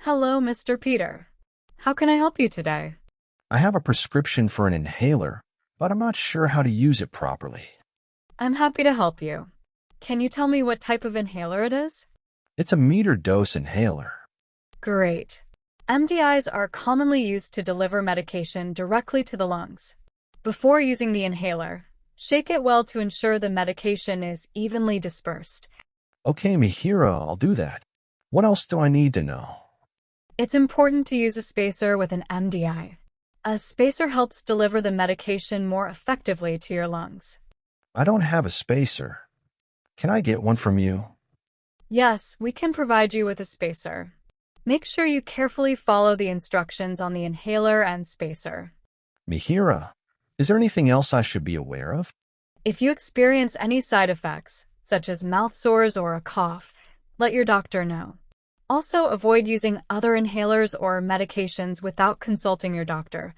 Hello, Mr. Peter. How can I help you today? I have a prescription for an inhaler, but I'm not sure how to use it properly. I'm happy to help you. Can you tell me what type of inhaler it is? It's a meter-dose inhaler. Great. MDIs are commonly used to deliver medication directly to the lungs. Before using the inhaler, shake it well to ensure the medication is evenly dispersed. Okay, Mihira, I'll do that. What else do I need to know? It's important to use a spacer with an MDI. A spacer helps deliver the medication more effectively to your lungs. I don't have a spacer. Can I get one from you? Yes, we can provide you with a spacer. Make sure you carefully follow the instructions on the inhaler and spacer. Mihira, is there anything else I should be aware of? If you experience any side effects, such as mouth sores or a cough, let your doctor know. Also, avoid using other inhalers or medications without consulting your doctor.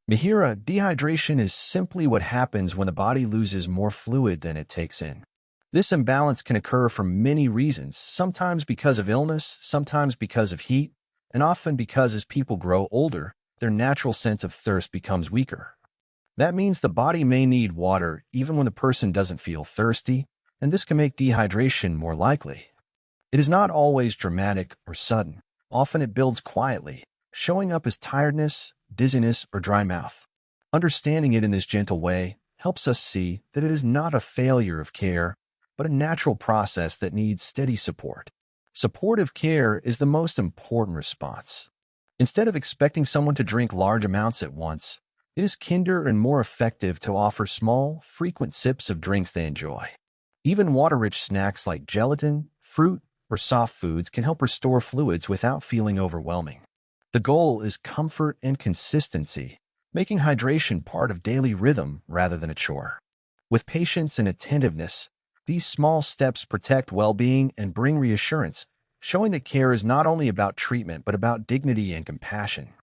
Dehydration is simply what happens when the body loses more fluid than it takes in. This imbalance can occur for many reasons, sometimes because of illness, sometimes because of heat, and often because as people grow older, their natural sense of thirst becomes weaker. That means the body may need water even when the person doesn't feel thirsty, and this can make dehydration more likely. It is not always dramatic or sudden. Often it builds quietly, showing up as tiredness, dizziness, or dry mouth. Understanding it in this gentle way helps us see that it is not a failure of care, but a natural process that needs steady support. Supportive care is the most important response. Instead of expecting someone to drink large amounts at once, it is kinder and more effective to offer small, frequent sips of drinks they enjoy. Even water-rich snacks like gelatin, fruit, or soft foods can help restore fluids without feeling overwhelming. The goal is comfort and consistency, making hydration part of daily rhythm rather than a chore. With patience and attentiveness, these small steps protect well-being and bring reassurance, showing that care is not only about treatment but about dignity and compassion.